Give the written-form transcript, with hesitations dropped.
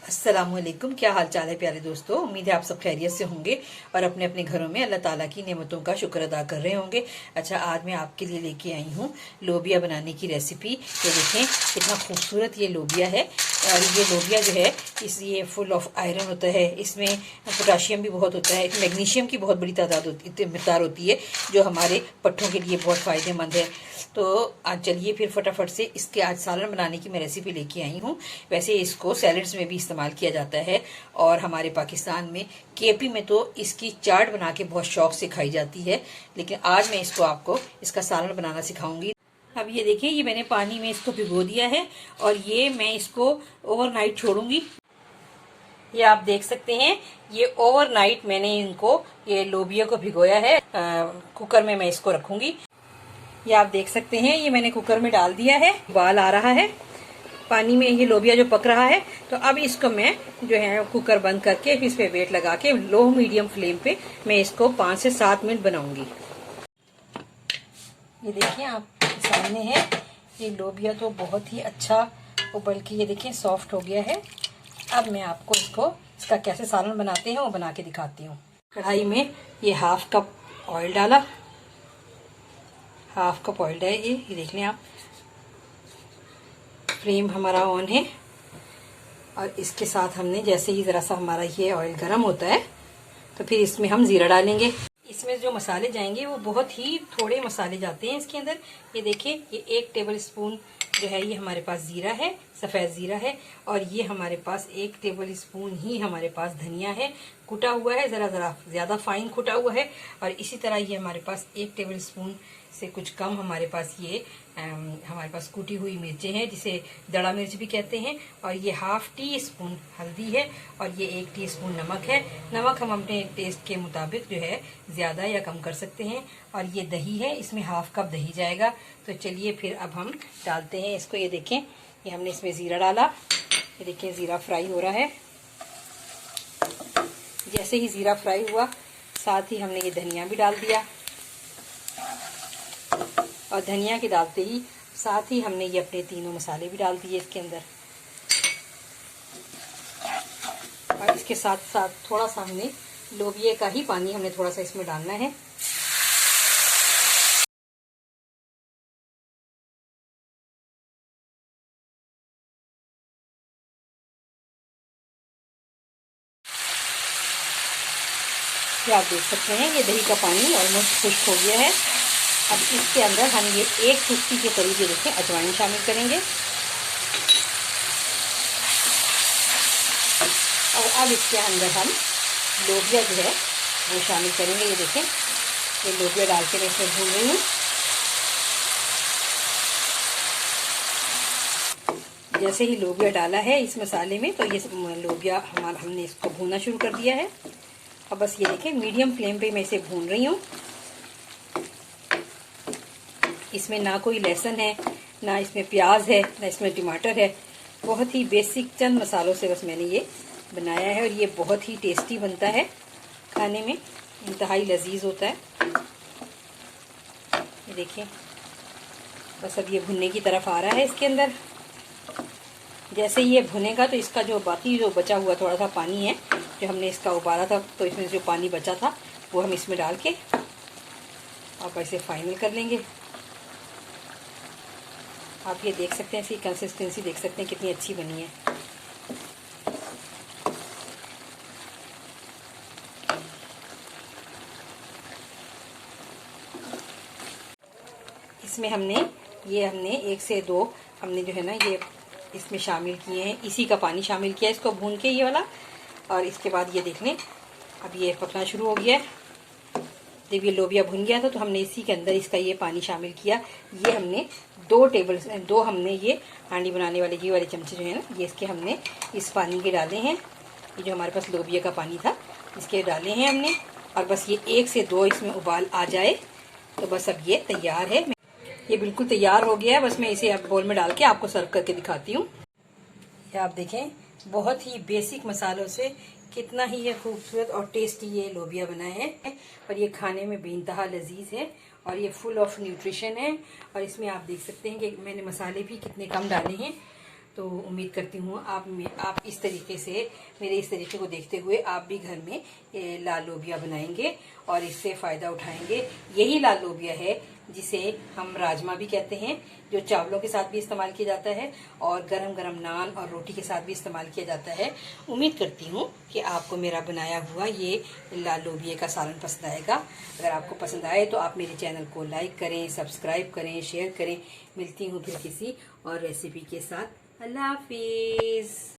अस्सलामुअलैकुम। क्या हाल चाल है प्यारे दोस्तों। उम्मीद है आप सब खैरियत से होंगे और अपने अपने घरों में अल्लाह ताला की नेमतों का शुक्र अदा कर रहे होंगे। अच्छा, आज मैं आपके लिए लेके आई हूँ लोबिया बनाने की रेसिपी। ये देखें कितना खूबसूरत ये लोबिया है। और ये लोबिया जो है ये फुल ऑफ आयरन होता है, इसमें पोटाशियम भी बहुत होता है, मैग्नीशियम की बहुत बड़ी मकदार होती है जो हमारे पट्ठों के लिए बहुत फ़ायदेमंद है। तो आज चलिए फिर फटाफट से इसके आज सालन बनाने की मैं रेसिपी लेके आई हूँ। वैसे इसको सैलड्स में भी इस्तेमाल किया जाता है और हमारे पाकिस्तान में केपी में तो इसकी चाट बना के बहुत शौक से खाई जाती है। लेकिन आज मैं इसको आपको इसका सालन बनाना सिखाऊंगी। अब ये देखिए, ये मैंने पानी में इसको भिगो दिया है और ये मैं इसको ओवरनाइट छोड़ूंगी। ये आप देख सकते हैं, ये ओवरनाइट मैंने ये लोबिया को भिगोया है। कुकर में मैं इसको रखूंगी। ये आप देख सकते हैं, ये मैंने कुकर में डाल दिया है, उबाल आ रहा है पानी में, ये लोबिया जो पक रहा है। तो अब इसको मैं जो है कुकर बंद करके इस पे वेट लगा के लो मीडियम फ्लेम पे मैं इसको 5 से 7 मिनट बनाऊंगी। ये देखिए आप सामने है, ये लोबिया तो बहुत ही अच्छा उबल के ये देखिए सॉफ्ट हो गया है। अब मैं आपको इसका कैसे सालन बनाते हैं वो बना के दिखाती हूँ। कढ़ाई में ये हाफ कप ऑयल डाला, हाफ कप ऑयल है ये देख लें आप। फ्लेम हमारा ऑन है और इसके साथ हमने जैसे ही ज़रा सा हमारा ये ऑयल गर्म होता है तो फिर इसमें हम ज़ीरा डालेंगे। इसमें जो मसाले जाएंगे वो बहुत ही थोड़े मसाले जाते हैं इसके अंदर। ये देखिए, ये 1 टेबल स्पून जो है ये हमारे पास ज़ीरा है, सफ़ेद ज़ीरा है। और ये हमारे पास 1 टेबल स्पून ही हमारे पास धनिया है, कुटा हुआ है, ज़रा ज़्यादा फाइन कुटा हुआ है। और इसी तरह ये हमारे पास 1 टेबल स्पून से कुछ कम हमारे पास हमारे पास कुटी हुई मिर्चें हैं, जिसे दड़ा मिर्च भी कहते हैं। और ये हाफ टी स्पून हल्दी है और ये 1 टीस्पून नमक है। नमक हम अपने टेस्ट के मुताबिक जो है ज़्यादा या कम कर सकते हैं। और ये दही है, इसमें हाफ कप दही जाएगा। तो चलिए फिर अब हम डालते हैं इसको। ये देखें, ये हमने इसमें ज़ीरा डाला, ये देखिए ज़ीरा फ्राई हो रहा है। जैसे ही ज़ीरा फ्राई हुआ साथ ही हमने ये धनिया भी डाल दिया और धनिया के डालते ही साथ ही हमने ये अपने तीनों मसाले भी डाल दिए इसके अंदर। और इसके साथ साथ थोड़ा सा हमने लोबिया का ही पानी हमने थोड़ा सा इसमें डालना है। ये आप देख सकते हैं, ये दही का पानी ऑलमोस्ट खुश्क हो गया है। अब इसके अंदर हम ये 1 चुटकी के करीब ये देखें अजवाइन शामिल करेंगे। और अब इसके अंदर हम लोबिया जो है वो शामिल करेंगे। ये देखें, ये लोबिया डाल के मैं इसमें भून रही हूँ। जैसे ही लोबिया डाला है इस मसाले में तो ये लोबिया हमने इसको भूनना शुरू कर दिया है। अब बस ये देखें, मीडियम फ्लेम पे मैं इसे भून रही हूँ। इसमें ना कोई लहसुन है, ना इसमें प्याज है, ना इसमें टमाटर है। बहुत ही बेसिक चंद मसालों से बस मैंने ये बनाया है और ये बहुत ही टेस्टी बनता है, खाने में इंतहाई लजीज होता है। ये देखिए, बस अब ये भुनने की तरफ आ रहा है इसके अंदर। जैसे ये भुनेगा तो इसका जो बाकी जो बचा हुआ थोड़ा सा पानी है जो हमने इसका उबाला था, तो इसमें जो पानी बचा था वो हम इसमें डाल के और इसे फाइनल कर लेंगे। आप ये देख सकते हैं, इसकी कंसिस्टेंसी देख सकते हैं कितनी अच्छी बनी है। इसमें हमने 1 से 2 हमने जो है ना ये इसमें शामिल किए हैं, इसी का पानी शामिल किया इसको भून के ये वाला। और इसके बाद ये देख लें, अब ये पकना शुरू हो गया है। जब ये लोबिया भुन गया था तो हमने इसी के अंदर इसका ये पानी शामिल किया। ये हमने 2 हमने ये हांडी बनाने वाले ये वाले चमचे जो है ना ये इसके हमने इस पानी के डाले हैं। ये जो हमारे पास लोबिया का पानी था इसके डाले हैं हमने। और बस ये 1 से 2 इसमें उबाल आ जाए तो बस अब ये तैयार है। ये बिल्कुल तैयार हो गया है। बस मैं इसे अब बोल में डाल के आपको सर्व करके दिखाती हूँ। ये आप देखें, बहुत ही बेसिक मसालों से कितना ही ये खूबसूरत और टेस्टी ये लोबिया बना है। और ये खाने में बेइंतहा लजीज है और ये फुल ऑफ न्यूट्रिशन है। और इसमें आप देख सकते हैं कि मैंने मसाले भी कितने कम डाले हैं। तो उम्मीद करती हूँ आप इस तरीके से, मेरे इस तरीके को देखते हुए आप भी घर में ये लाल लोबिया बनाएंगे और इससे फ़ायदा उठाएंगे। यही लाल लोबिया है जिसे हम राजमा भी कहते हैं, जो चावलों के साथ भी इस्तेमाल किया जाता है और गरम गरम नान और रोटी के साथ भी इस्तेमाल किया जाता है। उम्मीद करती हूँ कि आपको मेरा बनाया हुआ ये लाल लोबिया का सालन पसंद आएगा। अगर आपको पसंद आए तो आप मेरे चैनल को लाइक करें, सब्सक्राइब करें, शेयर करें। मिलती हूँ फिर किसी और रेसिपी के साथ। अल्लाह हाफिज़।